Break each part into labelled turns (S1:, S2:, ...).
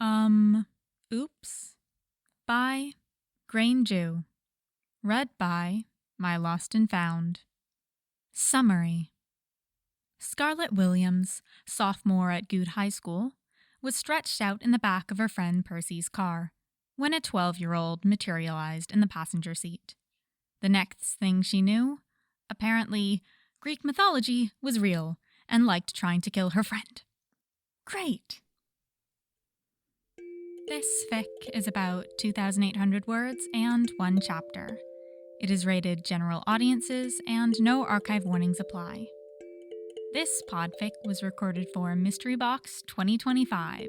S1: Oops. By Grainjew. Read by My Lost and Found. Summary. Scarlet Williams, sophomore at Goode High School, was stretched out in the back of her friend Percy's car when a 12-year-old materialized in the passenger seat. The next thing she knew, apparently, Greek mythology was real and liked trying to kill her friend. Great! This fic is about 2,800 words and 1 chapter. It is rated general audiences and no archive warnings apply. This podfic was recorded for Mystery Box 2025.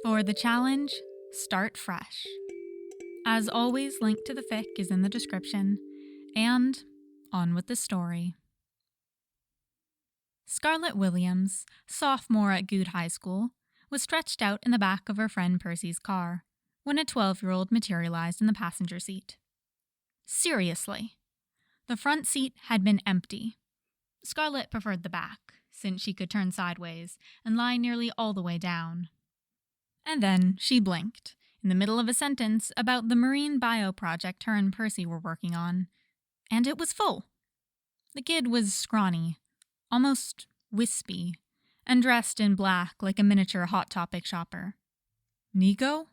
S1: For the challenge, start fresh. As always, link to the fic is in the description, and on with the story. Scarlet Williams, sophomore at Goode High School, was stretched out in the back of her friend Percy's car when a 12-year-old materialized in the passenger seat. Seriously. The front seat had been empty. Scarlet preferred the back, since she could turn sideways and lie nearly all the way down. And then she blinked, in the middle of a sentence about the marine bio project her and Percy were working on, and it was full. The kid was scrawny, almost wispy, and dressed in black like a miniature Hot Topic shopper. "Nico?"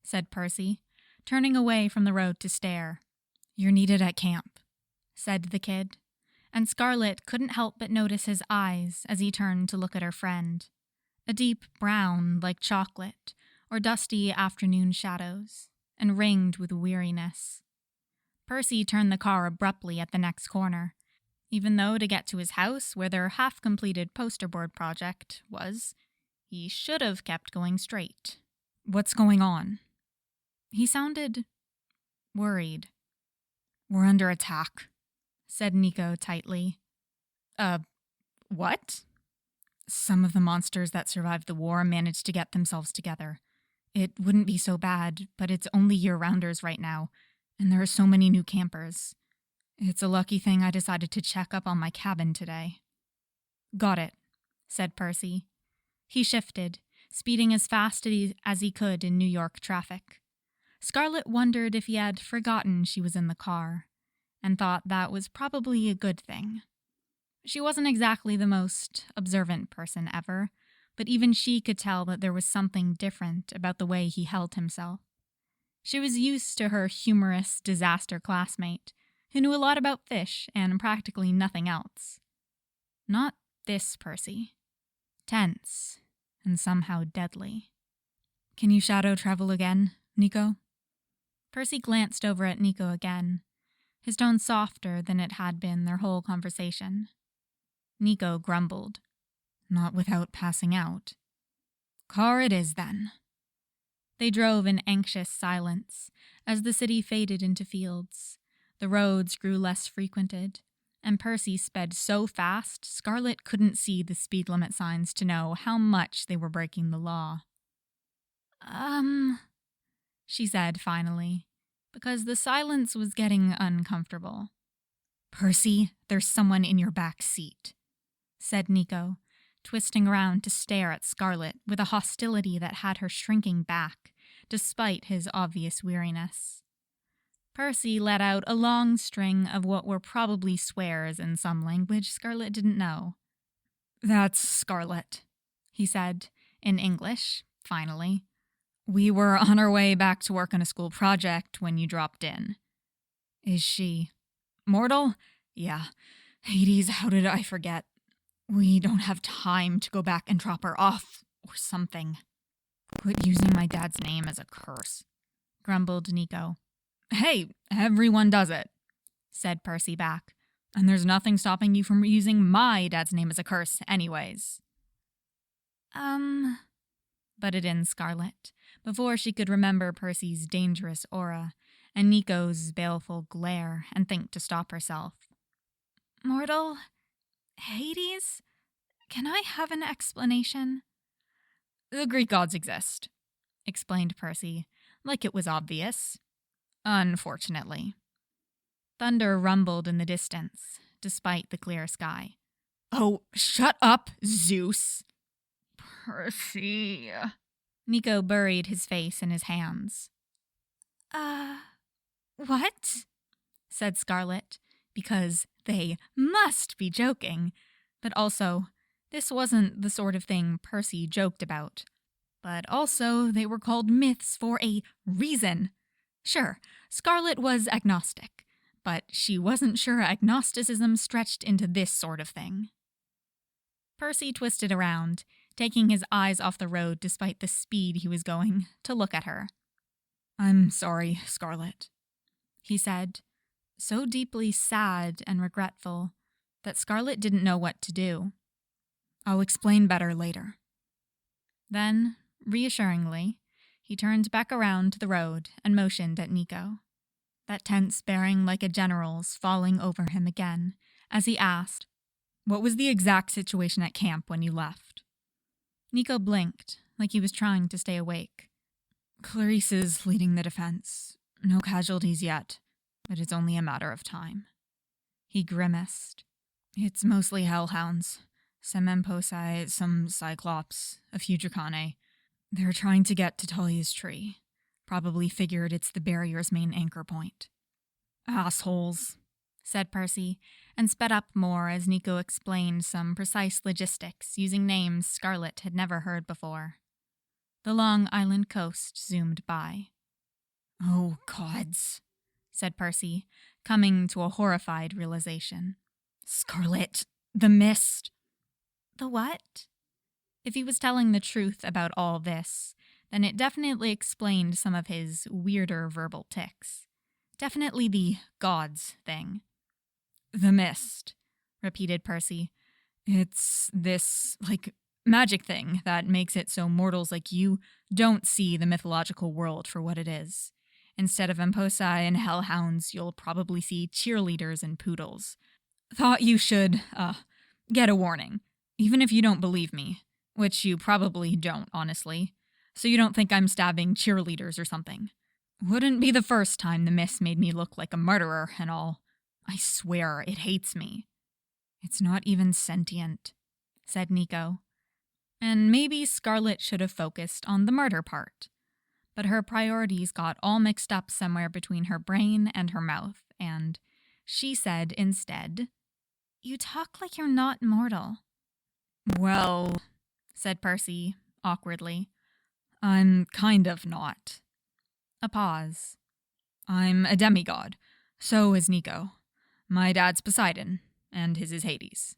S1: said Percy, turning away from the road to stare. "You're needed at camp," said the kid, and Scarlet couldn't help but notice his eyes as he turned to look at her friend, a deep brown like chocolate or dusty afternoon shadows, and ringed with weariness. Percy turned the car abruptly at the next corner, even though to get to his house where their half-completed poster board project was, he should have kept going straight. "What's going on?" He sounded worried. "We're under attack," said Nico tightly. What?" "Some of the monsters that survived the war managed to get themselves together. It wouldn't be so bad, but it's only year-rounders right now, and there are so many new campers. It's a lucky thing I decided to check up on my cabin today." "Got it," said Percy. He shifted, speeding as fast as he could in New York traffic. Scarlet wondered if he had forgotten she was in the car, and thought that was probably a good thing. She wasn't exactly the most observant person ever, but even she could tell that there was something different about the way he held himself. She was used to her humorous disaster classmate, who knew a lot about fish and practically nothing else. Not this Percy. Tense, and somehow deadly. "Can you shadow travel again, Nico?" Percy glanced over at Nico again, his tone softer than it had been their whole conversation. Nico grumbled. "Not without passing out." "Car it is, then." They drove in anxious silence as the city faded into fields. The roads grew less frequented, and Percy sped so fast Scarlet couldn't see the speed limit signs to know how much they were breaking the law. She said finally, because the silence was getting uncomfortable. "Percy, there's someone in your back seat," said Nico, twisting around to stare at Scarlet with a hostility that had her shrinking back, despite his obvious weariness. Percy let out a long string of what were probably swears in some language Scarlet didn't know. "That's Scarlet," he said, in English, finally. "We were on our way back to work on a school project when you dropped in." "Is she mortal?" "Yeah. Hades, how did I forget? We don't have time to go back and drop her off, or something." "Quit using my dad's name as a curse," grumbled Nico. "Hey, everyone does it," said Percy back. "And there's nothing stopping you from using my dad's name as a curse anyways." Butted in Scarlet, before she could remember Percy's dangerous aura and Nico's baleful glare and think to stop herself. "Mortal? Hades? Can I have an explanation?" "The Greek gods exist," explained Percy, like it was obvious. "Unfortunately." Thunder rumbled in the distance, despite the clear sky. "Oh, shut up, Zeus!" "Percy," Nico buried his face in his hands. What? Said Scarlet, because they must be joking. But also, this wasn't the sort of thing Percy joked about. But also, they were called myths for a reason. Sure, Scarlet was agnostic, but she wasn't sure agnosticism stretched into this sort of thing. Percy twisted around, taking his eyes off the road despite the speed he was going, to look at her. "I'm sorry, Scarlet," he said, so deeply sad and regretful that Scarlet didn't know what to do. "I'll explain better later." Then, reassuringly, he turned back around to the road and motioned at Nico, that tense bearing like a general's falling over him again, as he asked, "What was the exact situation at camp when you left?" Nico blinked, like he was trying to stay awake. "Clarisse is leading the defense. No casualties yet, but it's only a matter of time." He grimaced. "It's mostly hellhounds. Some Emposi, some Cyclops, a few Dracane. They're trying to get to Talia's tree. Probably figured it's the barrier's main anchor point." "Assholes," said Percy, and sped up more as Nico explained some precise logistics using names Scarlet had never heard before. The Long Island coast zoomed by. "Oh, gods," said Percy, coming to a horrified realization. "Scarlet, the mist." The what? If he was telling the truth about all this, then it definitely explained some of his weirder verbal tics. Definitely the gods thing. "The mist," repeated Percy. "It's this, magic thing that makes it so mortals like you don't see the mythological world for what it is. Instead of Emposi and hellhounds, you'll probably see cheerleaders and poodles. Thought you should, get a warning. Even if you don't believe me, which you probably don't, honestly, so you don't think I'm stabbing cheerleaders or something. Wouldn't be the first time the mist made me look like a murderer and all. I swear it hates me." "It's not even sentient," said Nico. And maybe Scarlet should have focused on the murder part. But her priorities got all mixed up somewhere between her brain and her mouth, and she said instead, "You talk like you're not mortal." "Well," said Percy, awkwardly, "I'm kind of not." A pause. "I'm a demigod. So is Nico. My dad's Poseidon, and his is Hades."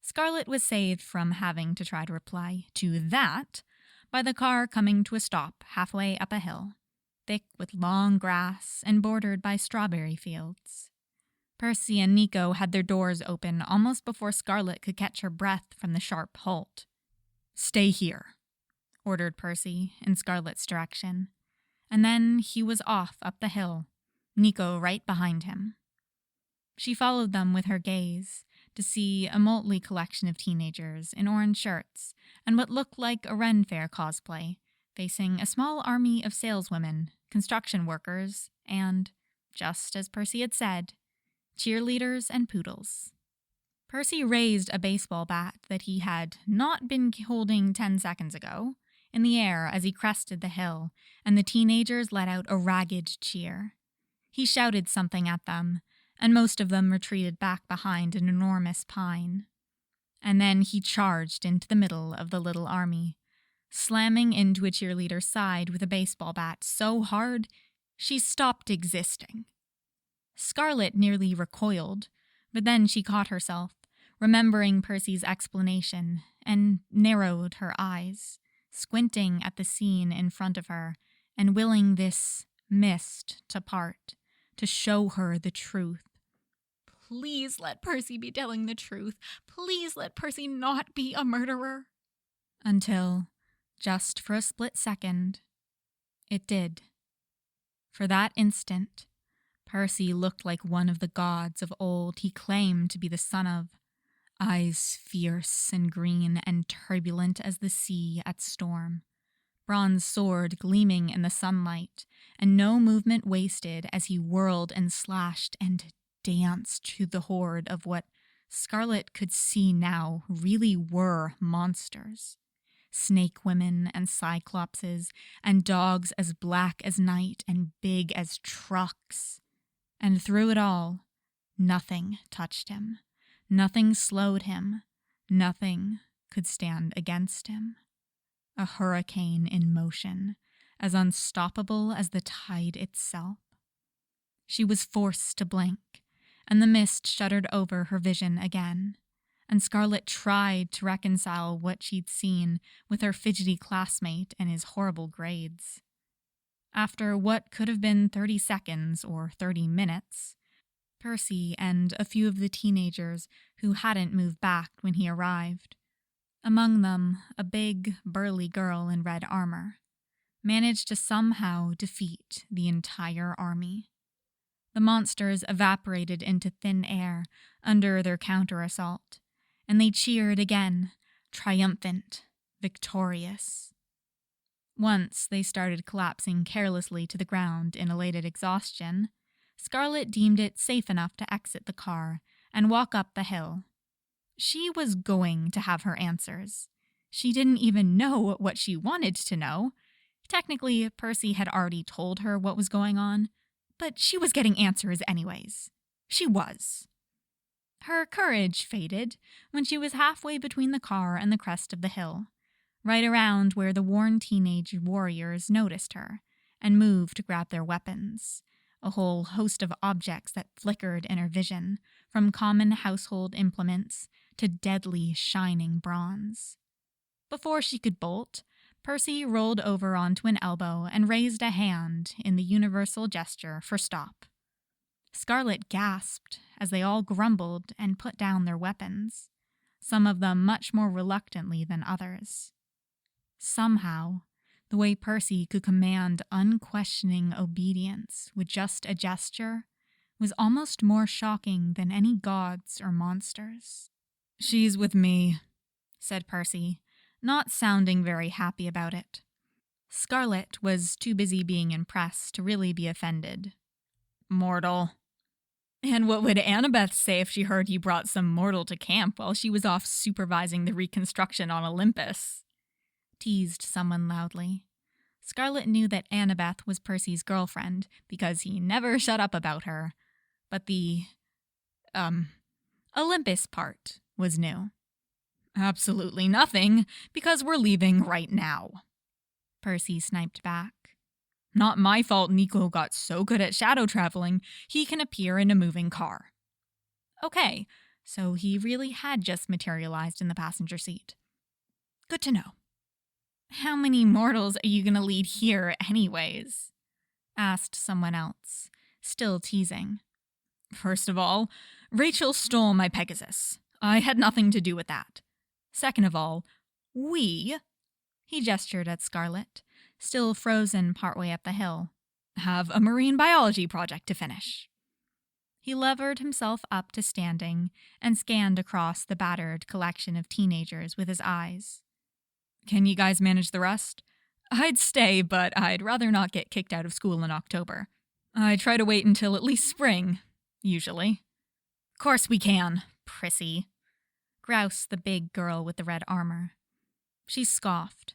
S1: Scarlet was saved from having to try to reply to that by the car coming to a stop halfway up a hill, thick with long grass and bordered by strawberry fields. Percy and Nico had their doors open almost before Scarlet could catch her breath from the sharp halt. "Stay here," ordered Percy in Scarlet's direction, and then he was off up the hill, Nico right behind him. She followed them with her gaze to see a motley collection of teenagers in orange shirts and what looked like a Ren Fair cosplay, facing a small army of saleswomen, construction workers, and, just as Percy had said, cheerleaders and poodles. Percy raised a baseball bat that he had not been holding 10 seconds ago in the air as he crested the hill, and the teenagers let out a ragged cheer. He shouted something at them, and most of them retreated back behind an enormous pine. And then he charged into the middle of the little army, slamming into a cheerleader's side with a baseball bat so hard she stopped existing. Scarlet nearly recoiled, but then she caught herself, remembering Percy's explanation, and narrowed her eyes, squinting at the scene in front of her and willing this mist to part, to show her the truth. Please let Percy be telling the truth. Please let Percy not be a murderer. Until, just for a split second, it did. For that instant, Percy looked like one of the gods of old he claimed to be the son of, eyes fierce and green and turbulent as the sea at storm, bronze sword gleaming in the sunlight, and no movement wasted as he whirled and slashed and danced to the horde of what Scarlet could see now really were monsters, snake women and cyclopses, and dogs as black as night and big as trucks. And through it all, nothing touched him. Nothing slowed him. Nothing could stand against him. A hurricane in motion, as unstoppable as the tide itself. She was forced to blink, and the mist shuddered over her vision again, and Scarlet tried to reconcile what she'd seen with her fidgety classmate and his horrible grades. After what could have been 30 seconds or 30 minutes, Percy and a few of the teenagers who hadn't moved back when he arrived, among them a big, burly girl in red armor, managed to somehow defeat the entire army. The monsters evaporated into thin air under their counter-assault, and they cheered again, triumphant, victorious. Once they started collapsing carelessly to the ground in elated exhaustion, Scarlet deemed it safe enough to exit the car and walk up the hill. She was going to have her answers. She didn't even know what she wanted to know. Technically, Percy had already told her what was going on, but she was getting answers anyways. She was. Her courage faded when she was halfway between the car and the crest of the hill, right around where the worn teenage warriors noticed her and moved to grab their weapons, a whole host of objects that flickered in her vision, from common household implements to deadly shining bronze. Before she could bolt, Percy rolled over onto an elbow and raised a hand in the universal gesture for stop. Scarlet gasped as they all grumbled and put down their weapons, some of them much more reluctantly than others. Somehow, the way Percy could command unquestioning obedience with just a gesture was almost more shocking than any gods or monsters. "She's with me," said Percy, not sounding very happy about it. Scarlet was too busy being impressed to really be offended. "Mortal." "And what would Annabeth say if she heard you brought some mortal to camp while she was off supervising the reconstruction on Olympus?" teased someone loudly. Scarlet knew that Annabeth was Percy's girlfriend because he never shut up about her, but the, Olympus part was new. "Absolutely nothing, because we're leaving right now," Percy sniped back. "Not my fault Nico got so good at shadow traveling, he can appear in a moving car." Okay, so he really had just materialized in the passenger seat. Good to know. "How many mortals are you going to lead here anyways?" asked someone else, still teasing. "First of all, Rachel stole my Pegasus. I had nothing to do with that. Second of all, he gestured at Scarlet, still frozen partway up the hill, have a marine biology project to finish." He levered himself up to standing and scanned across the battered collection of teenagers with his eyes. "Can you guys manage the rest? I'd stay, but I'd rather not get kicked out of school in October. I try to wait until at least spring, usually." "Course we can, prissy," groused the big girl with the red armor. She scoffed.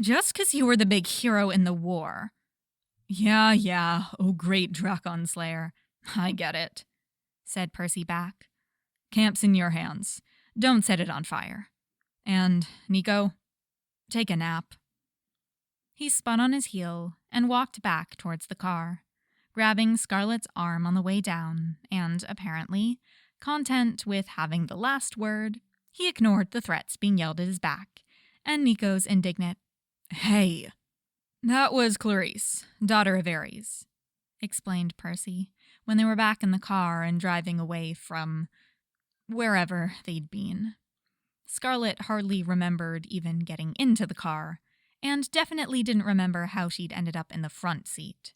S1: "Just 'cause you were the big hero in the war." Yeah, oh great Drakon Slayer. I get it," said Percy back. "Camp's in your hands. Don't set it on fire. And, Nico, take a nap." He spun on his heel and walked back towards the car, grabbing Scarlet's arm on the way down, and, apparently, content with having the last word, he ignored the threats being yelled at his back, and Nico's indignant, "Hey!" "That was Clarisse, daughter of Ares," explained Percy, when they were back in the car and driving away from wherever they'd been. Scarlet hardly remembered even getting into the car, and definitely didn't remember how she'd ended up in the front seat.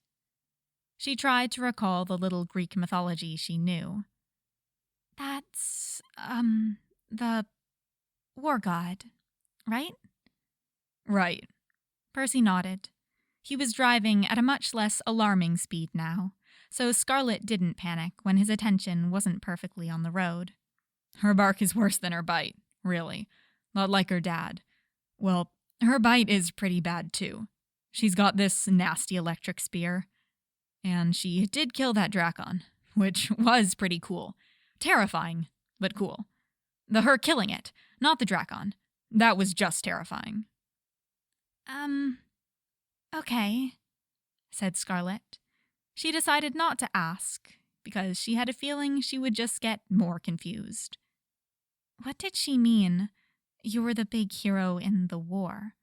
S1: She tried to recall the little Greek mythology she knew. "That's, the war god, right?" "Right." Percy nodded. He was driving at a much less alarming speed now, so Scarlet didn't panic when his attention wasn't perfectly on the road. "Her bark is worse than her bite, really. Not like her dad. Well, Her bite is pretty bad, too. She's got this nasty electric spear. And she did kill that Drakon, which was pretty cool. Terrifying, but cool. Her killing it, not the Drakon. That was just terrifying. Okay, said Scarlet. She decided not to ask, because she had a feeling she would just get more confused. What did she mean? You were the big hero in the war.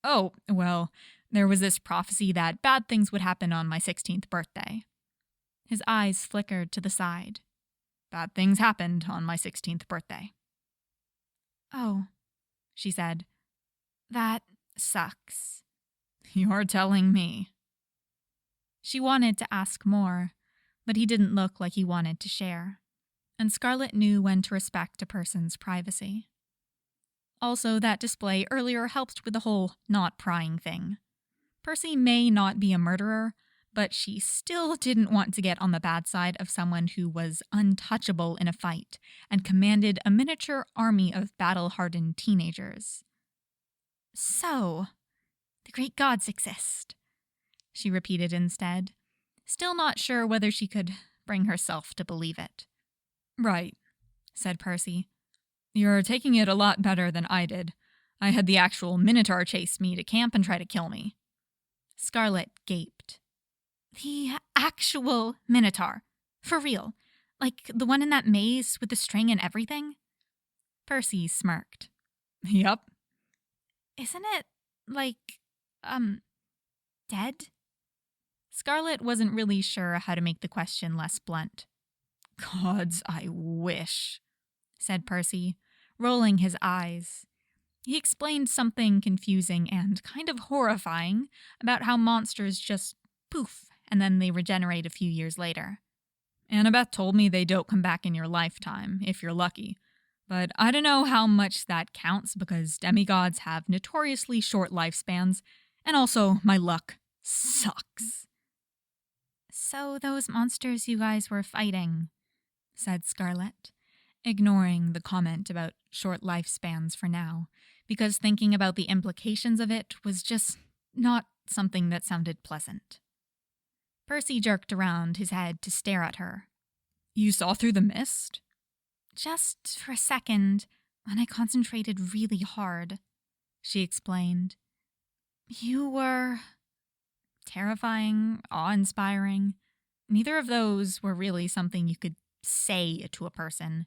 S1: Oh, well, there was this prophecy that bad things would happen on my 16th birthday. His eyes flickered to the side. Bad things happened on my 16th birthday. Oh, she said. That sucks. You're telling me. She wanted to ask more, but he didn't look like he wanted to share, and Scarlet knew when to respect a person's privacy. Also, that display earlier helped with the whole not prying thing. Percy may not be a murderer, but she still didn't want to get on the bad side of someone who was untouchable in a fight and commanded a miniature army of battle-hardened teenagers. So, the great gods exist, she repeated instead, still not sure whether she could bring herself to believe it. Right, said Percy. You're taking it a lot better than I did. I had the actual Minotaur chase me to camp and try to kill me. Scarlet gaped. The actual Minotaur? For real? Like the one in that maze with the string and everything? Percy smirked. Yup. Isn't it, dead? Scarlet wasn't really sure how to make the question less blunt. Gods, I wish, said Percy, rolling his eyes. He explained something confusing and kind of horrifying about how monsters just poof and then they regenerate a few years later. Annabeth told me they don't come back in your lifetime, if you're lucky. But I don't know how much that counts because demigods have notoriously short lifespans, and also my luck sucks. So those monsters you guys were fighting, said Scarlet, ignoring the comment about short lifespans for now, because thinking about the implications of it was just not something that sounded pleasant. Percy jerked around his head to stare at her. You saw through the mist? Just for a second, when I concentrated really hard, she explained. You were terrifying, awe-inspiring. Neither of those were really something you could say to a person,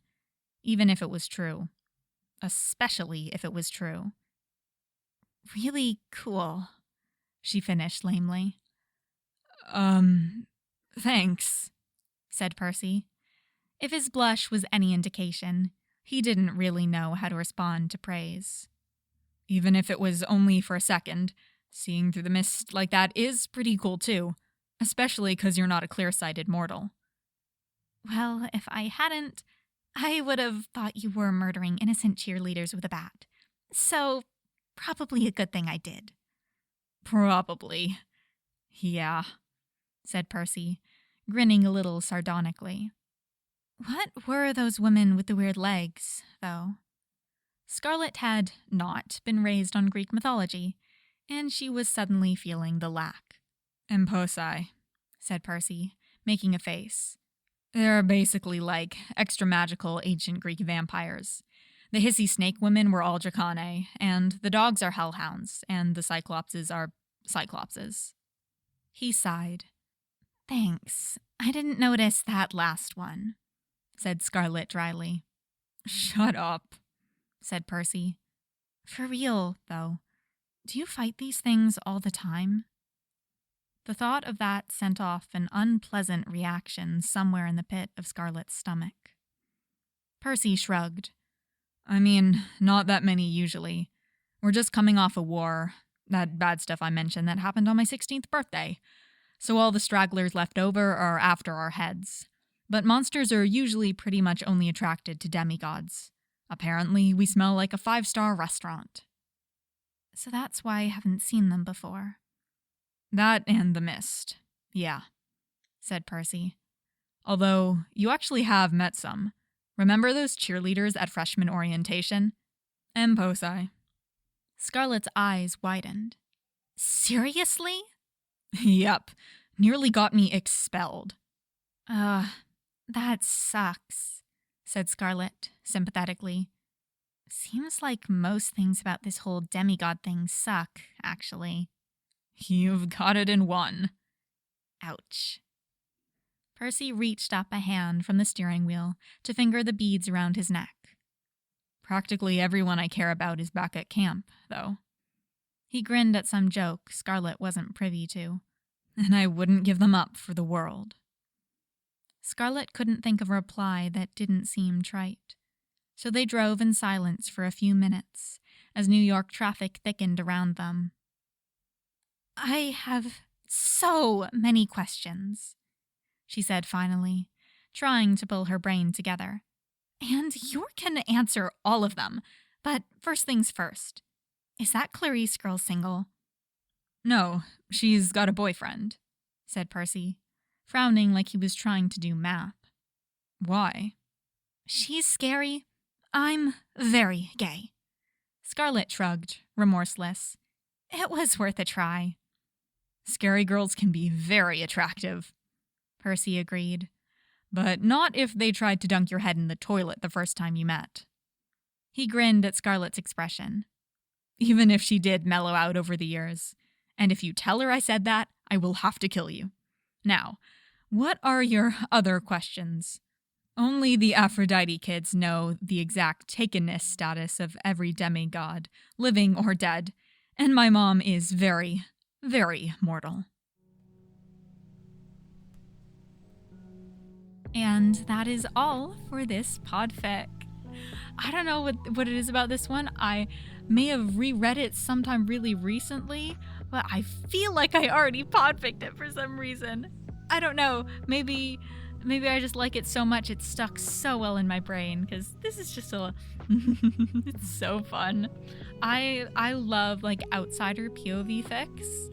S1: even if it was true. Especially if it was true. Really cool, she finished lamely. Thanks, said Percy. If his blush was any indication, he didn't really know how to respond to praise. Even if it was only for a second, seeing through the mist like that is pretty cool too, especially because you're not a clear-sighted mortal. Well, if I hadn't, I would have thought you were murdering innocent cheerleaders with a bat. So, probably a good thing I did. Probably. Yeah, said Percy, grinning a little sardonically. What were those women with the weird legs, though? Scarlet had not been raised on Greek mythology, and she was suddenly feeling the lack. Emposi, said Percy, making a face. They're basically like extra magical ancient Greek vampires. The hissy snake women were all Dracanae, and the dogs are hellhounds, and the cyclopses are cyclopses. He sighed. Thanks. I didn't notice that last one, said Scarlet dryly. Shut up, said Percy. For real, though, do you fight these things all the time? The thought of that sent off an unpleasant reaction somewhere in the pit of Scarlet's stomach. Percy shrugged. I mean, not that many usually. We're just coming off a war, that bad stuff I mentioned that happened on my 16th birthday. So all the stragglers left over are after our heads. But monsters are usually pretty much only attracted to demigods. Apparently, we smell like a 5-star restaurant. So that's why I haven't seen them before. That and the mist. Yeah, said Percy. Although, you actually have met some. Remember those cheerleaders at freshman orientation? Emposi. Scarlet's eyes widened. Seriously? Yep. Nearly got me expelled. That sucks, said Scarlet, sympathetically. Seems like most things about this whole demigod thing suck, actually. You've got it in one. Ouch. Percy reached up a hand from the steering wheel to finger the beads around his neck. Practically everyone I care about is back at camp, though. He grinned at some joke Scarlet wasn't privy to, and I wouldn't give them up for the world. Scarlet couldn't think of a reply that didn't seem trite, so they drove in silence for a few minutes as New York traffic thickened around them. I have so many questions, she said finally, trying to pull her brain together. And you can answer all of them, but first things first. Is that Clarisse girl single? No, she's got a boyfriend, said Percy, frowning like he was trying to do math. Why? She's scary. I'm very gay. Scarlet shrugged, remorseless. It was worth a try. Scary girls can be very attractive, Percy agreed. But not if they tried to dunk your head in the toilet the first time you met. He grinned at Scarlet's expression. Even if she did mellow out over the years. And if you tell her I said that, I will have to kill you. Now, what are your other questions? Only the Aphrodite kids know the exact takenness status of every demigod, living or dead, and my mom is very, very mortal. And that is all for this podfic. I don't know what it is about this one. I may have reread it sometime really recently, but I feel like I already podficed it for some reason. I don't know. Maybe I just like it so much it's stuck so well in my brain, because this is just it's so fun. I love like outsider POV fics,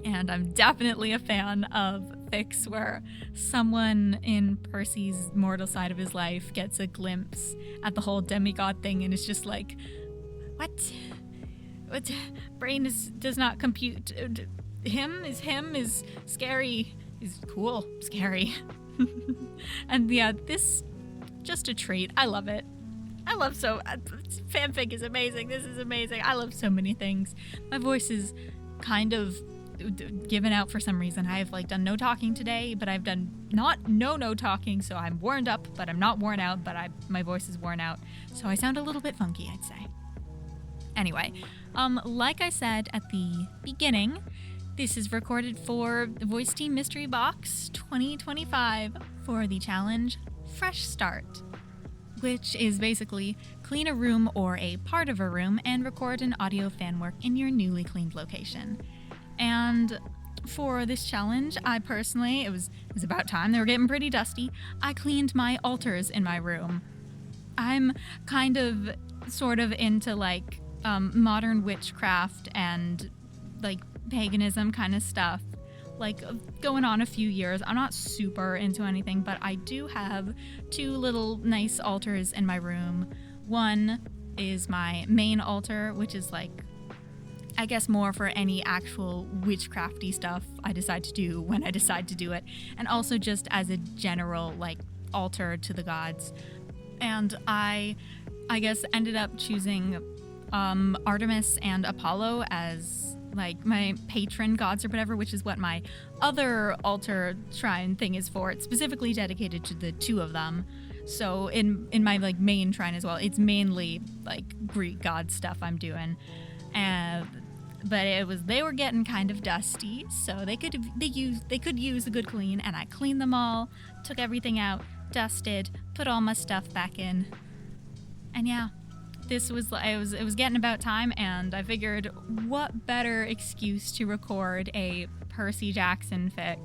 S1: and I'm definitely a fan of fics where someone in Percy's mortal side of his life gets a glimpse at the whole demigod thing and is just like, what brain does not compute. Him is scary, is cool, scary. And yeah, this just a treat. I love it. Fanfic is amazing. This is amazing. I love so many things. My voice is kind of given out for some reason. I have done no talking today, but I've done no talking, so I'm warmed up, but I'm not worn out, but my voice is worn out, so I sound a little bit funky, I'd say. Anyway, like I said at the beginning, this is recorded for Voice Team Mystery Box 2025 for the challenge Fresh Start, which is basically clean a room or a part of a room and record an audio fan work in your newly cleaned location. And for this challenge, I personally, it was about time, they were getting pretty dusty, I cleaned my altars in my room. I'm kind of sort of into modern witchcraft and paganism kind of stuff, going on a few years. I'm not super into anything, but I do have two little nice altars in my room. One is my main altar, which is I guess more for any actual witchcrafty stuff I decide to do when I decide to do it, and also just as a general altar to the gods. And I guess ended up choosing Artemis and Apollo as my patron gods or whatever, which is what my other altar shrine thing is for. It's specifically dedicated to the two of them. So in my main shrine as well, it's mainly Greek god stuff I'm doing. But they were getting kind of dusty, so they could use a good clean, and I cleaned them all, took everything out, dusted, put all my stuff back in. And yeah, it was getting about time, and I figured what better excuse to record a Percy Jackson fic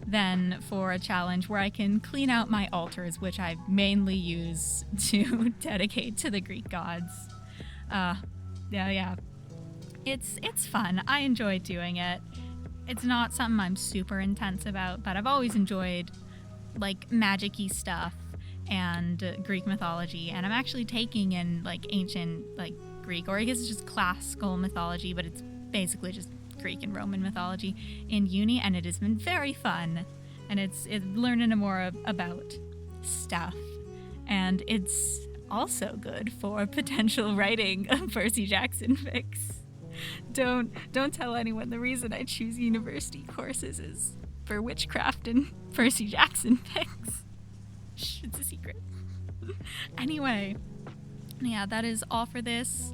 S1: than for a challenge where I can clean out my altars, which I mainly use to dedicate to the Greek gods. Yeah. It's fun. I enjoy doing it. It's not something I'm super intense about, but I've always enjoyed magic-y stuff and Greek mythology, and I'm actually taking in ancient Greek, or I guess it's just classical mythology, but it's basically just Greek and Roman mythology in uni, and it has been very fun. And it's learning more about stuff. And it's also good for potential writing of Percy Jackson fics. Don't tell anyone the reason I choose university courses is for witchcraft and Percy Jackson fics. Shh, it's a secret. Anyway, yeah, that is all for this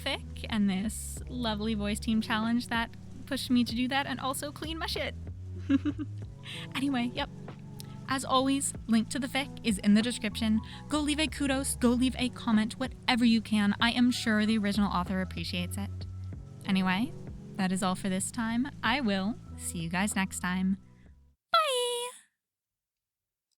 S1: fic and this lovely voice team challenge that pushed me to do that and also clean my shit. Anyway, yep. As always, link to the fic is in the description. Go leave a kudos, go leave a comment, whatever you can. I am sure the original author appreciates it. Anyway, that is all for this time. I will see you guys next time.